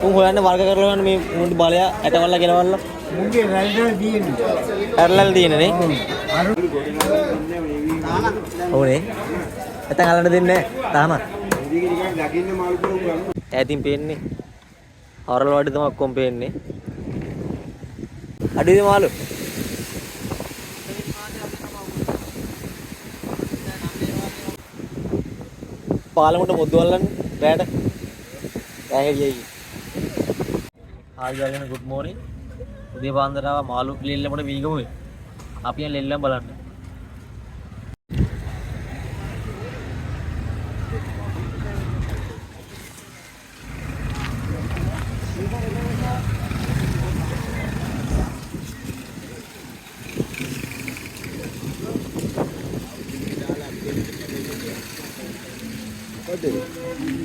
උන් හොයන්නේ වර්ග කරලා මේ මුන්ට බලය ඇටවල්ලා කෙලවල්ලා මුන්ගේ රැල්වල තියෙන්නේ. ඇරලල් තියෙන්නේ නේ. ඕනේ. නැත්නම් අල්ලන්න දෙන්නේ නැහැ. තාම. ඈතින් පේන්නේ. හරල් වඩේ තමයි ඔක්කොම පේන්නේ. අඩුවේ මාළු. පාලමුට මුද්දු අල්ලන්නේ රැට. ඇහෙලියයි. ආයුධයන් good morning. උදේ පාන්දර ආවා මාළු ලෙල්ලමට වීගමුවේ. අපි යන් ලෙල්ලම් බලන්න.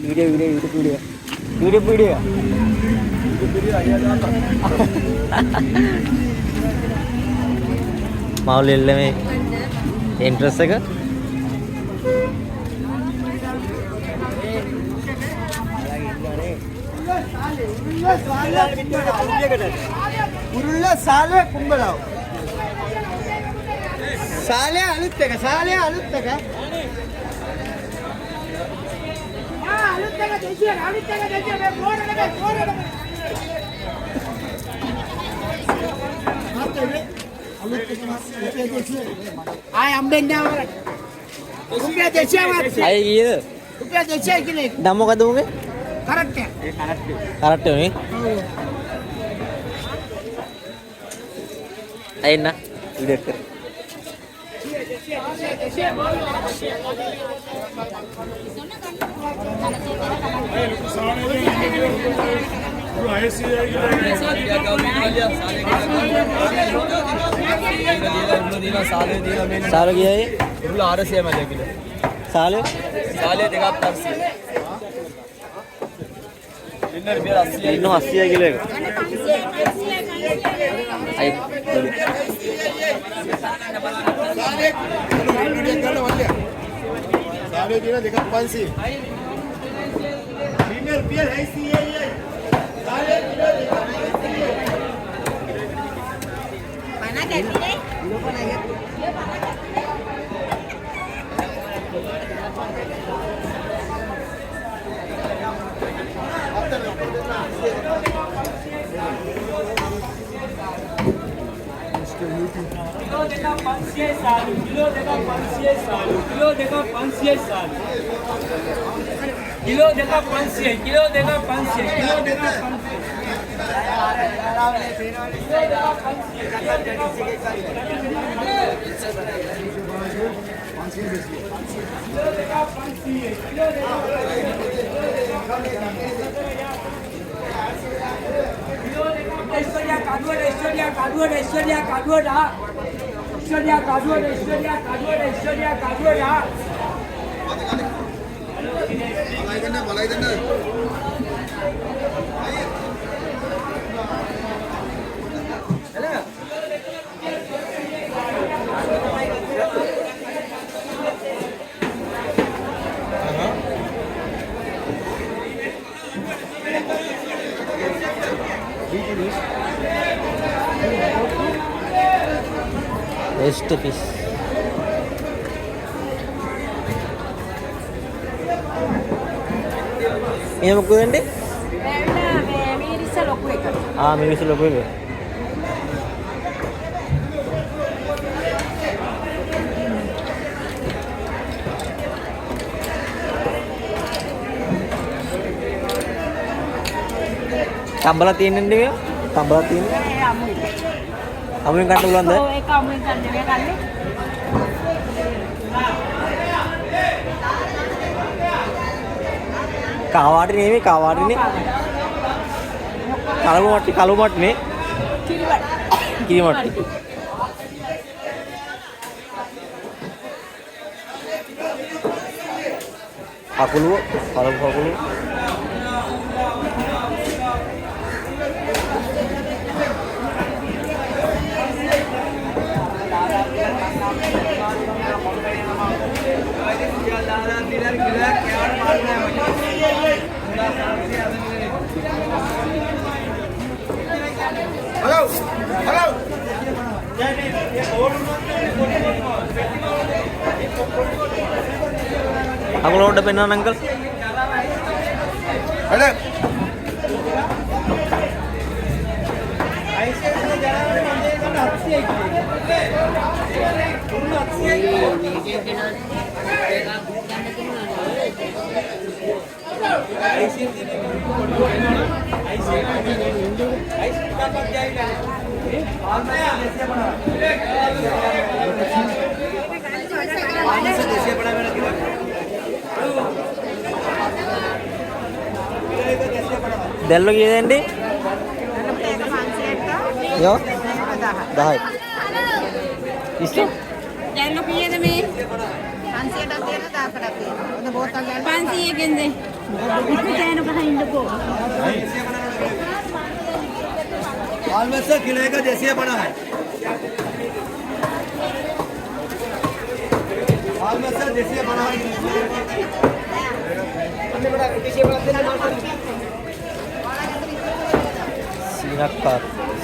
Video. mau lele me interest එක උරුල්ල සාලේ කුඹලාව සාලේ අලුත් එක අලුත් එක මේ පොරේ ආය අම්බෙන්නා වරක් රුපියල් 200ක් අය කීයද රුපියල් 200යි කියන්නේ දැන් මොකද උගේ කරට්ටය කරට්ටය නේ අයින්න වීඩියෝ කර साल किया ये RSA में किलो साल देखा 80 इन्नो 80 किलो आई साले दिना देखा 500 प्रीमियर पीएल है सी है साले किलो देखा 500 पाना कैसी है किलो पाना है किलो देखा 500 साल किलो देखा 500 साल किलो देखा 500 साल किलो देखा 500 किलो देखा 500 किलो देखा वेस्ट पीस ये මොකද වෙන්නේ මේ ඉරිස ලොකු එක මිනිස්සු ලොකු එක තම්බලා තියෙන්නේ නේ තම්බලා තියෙන්නේ අමුෙන් ගන්න පුළුවන්ද ඒක අමුෙන් ගන්න නෙවෙයි ගන්නේ කාවාටි නෙමෙයි කාවාටිනේ කලු මට්ටනේ කිරි මට්ටි අකුළු කලු किलो हेलो हेलो අකුලෝඩ පෙන්වන්න අංකල්. हेलो දැල්ව කීයදෙන්ඩි? යෝ 10යි. ඉස්සු දැල්ලු කීයද මේ? 500ක් තියෙනවා 1000ක් තියෙනවා. ඔන්න බෝතල් ගන්න 500කින්ද? ඉක්ක කෑන ගහින්නකෝ. ऑलमोस्ट किलो का जैसे बना है ऑलमोस्ट जैसे बना है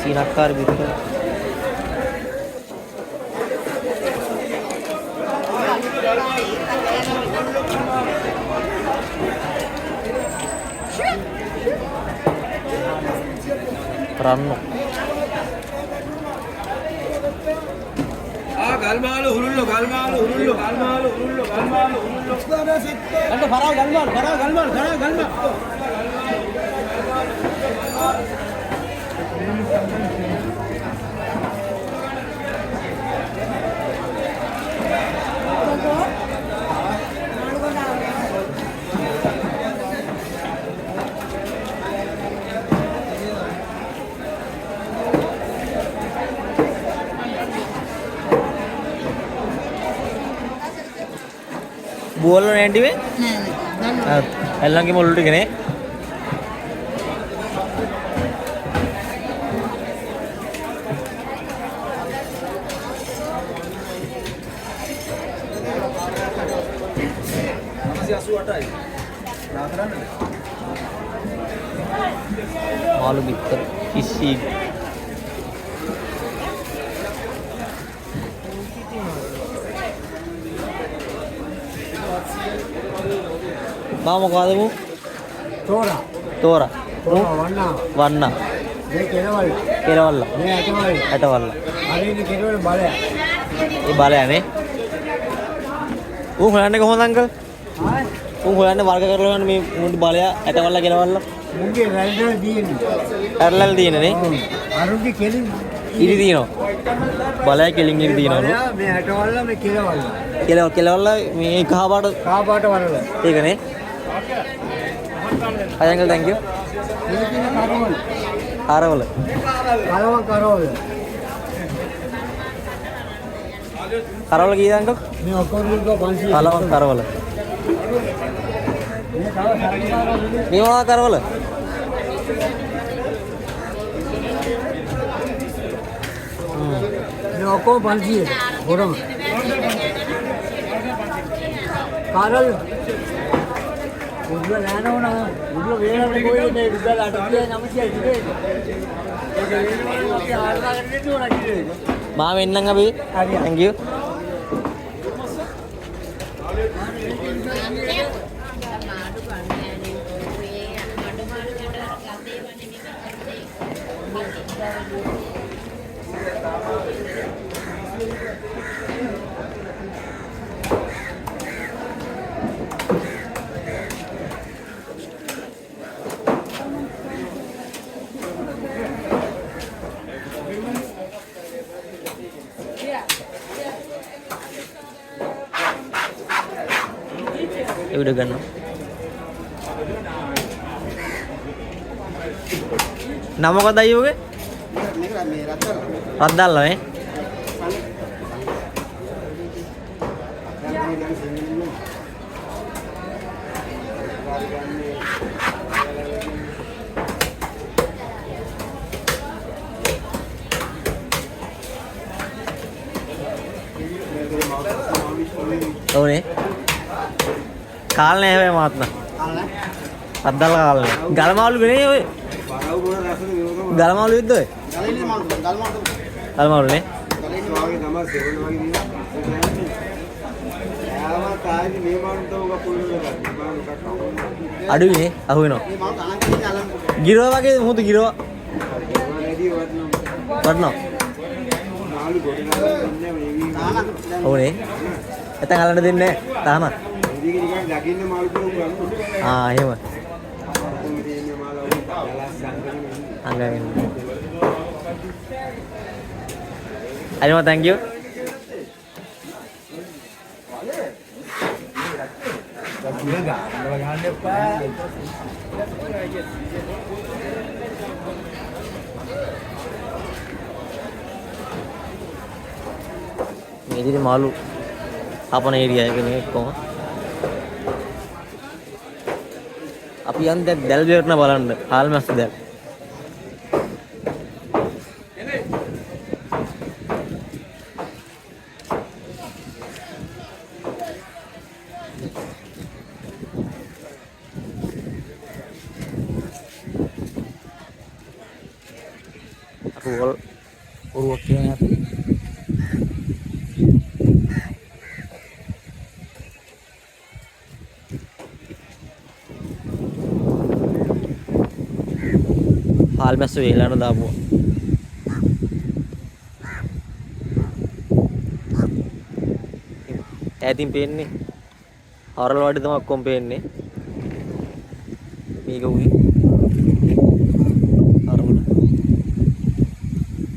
සීනක්කාර විතර. රන්නු गलमालो हुरुल्लो गलमालो हुरुल्लो गलमालो हुरुल्लो गलमालो हुरुल्लो अंत फराव गलमाल බෝල නැන්ටිවේ නෑ ඇල්ලන්ගේ මොළු ටිකනේ. මාළු බිත්තර කිසි මා මොකද මු तोरा තෝරා वन्ना වන්න ये केरवल කෙරවල්ල ये अटवाल ඇටවල්ල अरे ये केरवल बाले ඒ බලයනේ ඌ හොයන්නේ කොහොමද අංකල්? हां ඌ හොයන්නේ වර්ග කරලා හොයන්නේ මේ මුන්ට බලය ඇටවල්ල කෙරවල්ල मुंगे राइडर दीन ඇරලල් තියෙනනේ. अरुण की केलिंग ඉරි තියෙනවා. බලය කෙලින් ඉරි තියෙනවලු. मैं अटवाल में केरवल කෙලවල්ල මේ කහ පාට का बाट वाला ඒකනේ. හයි අංකල් thank you. ये की कारवल ආරවල कारवल කරවල කීයද අංකල්? मैं अकोरुल को 500 කලව කරවල ये कावा सारा මේ මොනවා කරවල? मैं अको 500 बोरम कारल උඩ ලෑනවන උඩ වේලවල කොයිද මේ උඩ අටතිය 900 ඉතිරේ ඒක වේලවල අපි ආරදාගෙන දෙන්න ඕන කිව්වේ මාව එන්නම් අපි. හරියට. thank you. ඒ උඩ ගන්නවා. නම මොකක්ද අයියෝගේ? රද්දල්ල නේ. ඔව්නේ. කාලේ නැහැ ඔය මාත්ම. රද්දල්ල කාලේ. ගලමාලු නේ ඔය. ගලමාළු විද්ද ඔය? ගලමාළුනේ. අඩුයිනේ අහු වෙනවා. ගිරව වගේ මුහුදු ගිරව. වටනවා. ඕනේ. නැත්නම් අල්ලන්න දෙන්නේ නැහැ තාම. එහෙම. අංගයෙන්. අයියෝ thank you. මේ ඉතින් මාළු අපන ඒරියා එක නේ කොහොම අපි යන්නේ දැල් බේරන බලන්න හාල් මැස්ස දැල් ruol uruak ya hal mess වේලන දාපුවා ඈතින් පේන්නේ හරල වඩේ තමයි ඔක්කොම පේන්නේ මේක උයි හරවල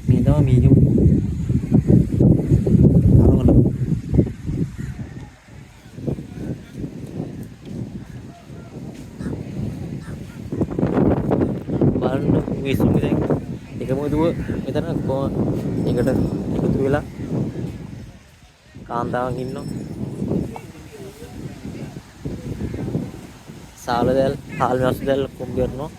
මේ තමයි මේක හරවල බලන්න මේ සුමිතෙන් එකම දුව මෙතන කොහොම එකට එකතු වෙලා කාන්තාවන් ඉන්නවා සාලදල් හාල් මැස්සදල් කොම්බිරනවා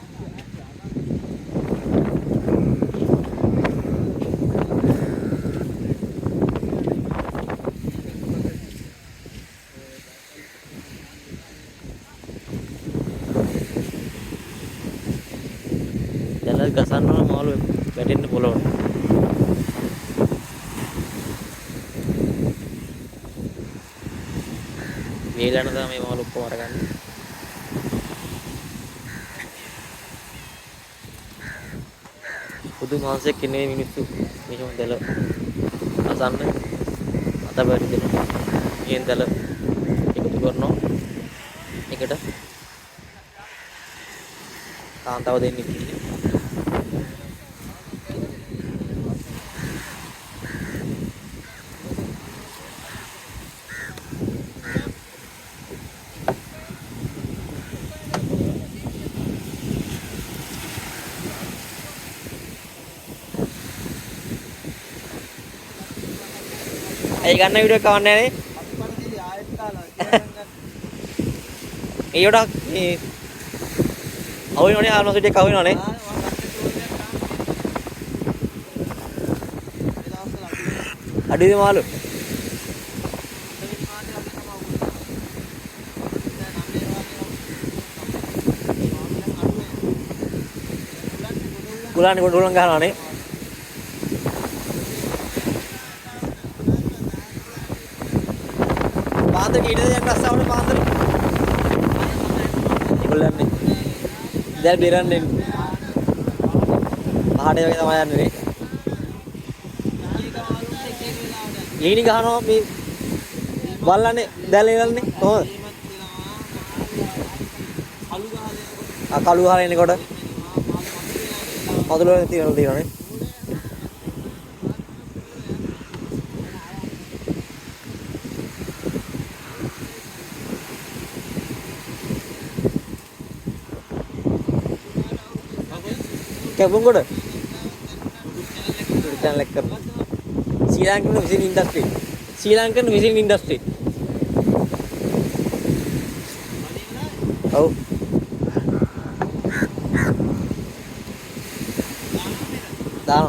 දැන් ගසන්න ඕන මාළු වැටෙන්න පොළොවට වේලන තමයි මේ මාළු ඔක්කොම අරගන්නේ පුදු මාංශයක් ඉන්නේ මිනිස්සු මෙහෙම දැල අසන්න අත බැරි දෙනවා ඊයෙන් දැල එකතු කරනවා එකට කාන්තාව දෙන්නේ කිල්ල ඒ ගන්න වීඩියෝ එක කවන්නේ නැහැ නේ. ඒකට මේ අවුනෝනේ ආල්මසුටි එක අවුනෝනේ. අඩුවේ මාළු. ගුලානේ ගොඩ ගහනවානේ. පාන්දර කීයද යන රස්සාවනේ පාන්දර ඒගොල්ලන්නේ දැන් බෙරන්නේ පහඩේ වගේ තමයි යන්නේ නේ ඊනි ගහනවා මේ බල්ලන්නේ දැල් එලන්නේ කොහොමද කළු ගහලා එනකොට පොදුල වල තියෙනවනේ Kebun channel like karo Sri Lankan fishing industry oh දාන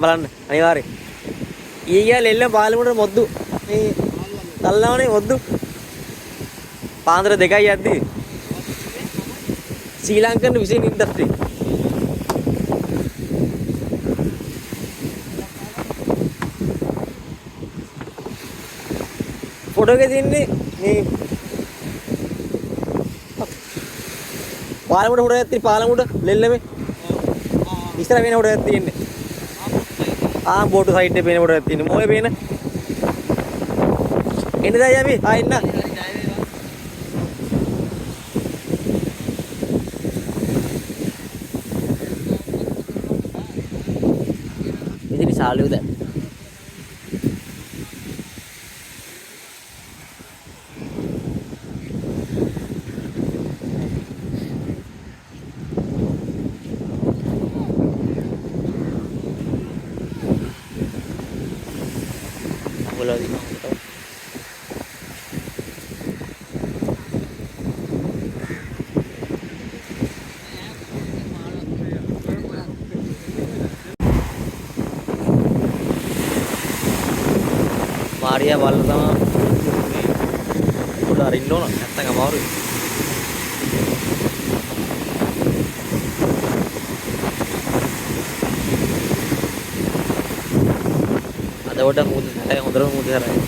බලන්න අනිවාර්යෙන් ඊයේ ලෙල්ල පාලමුට මොද්දු මේ තල්ලාවනේ මොද්දු පාන්දර දෙකයි යද්දි Sri Lankan fishing industry photo එකේ තියන්නේ මේ පාලමුඩ හොරයක් තියෙන පාලමුඩ ලෙල්ලමේ ඉස්සර වෙන හොරයක් තියෙන්නේ බෝටු සයිඩ් එකේ පේන හොරයක් තියෙන්නේ මොයේ පේන එන්නේ දැන් යමි එන්න ඉතින් සාලියුද bola di mana tahu Maria balla tama udah rindu nak kata nggak mau ada udah mudah saya udah mudah saya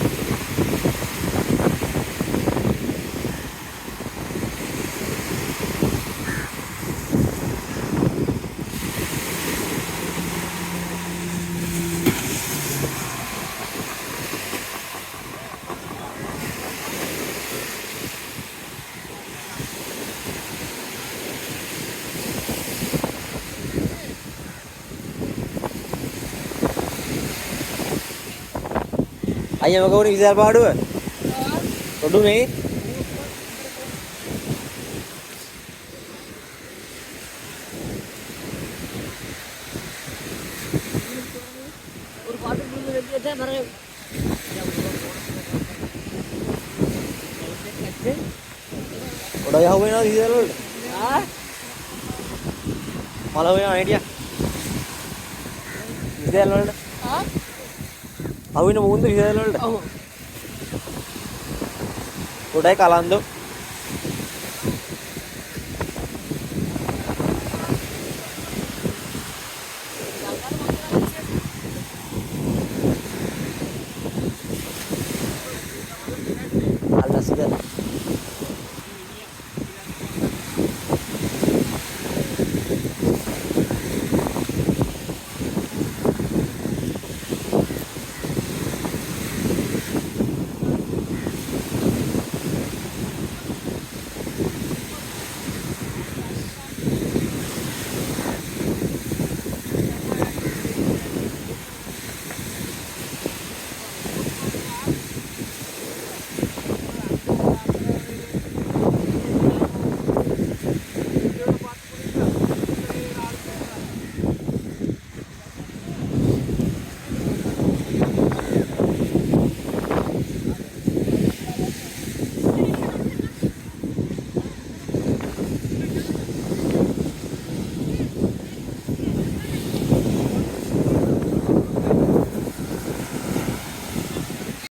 Ayah mau kau ni bisa apa dua? Rodu ni? Udah ya huwe na bisa lor? Malah huwe na idea? Bisa lor? Awin mau undur bisa lor? Udah kalah tu.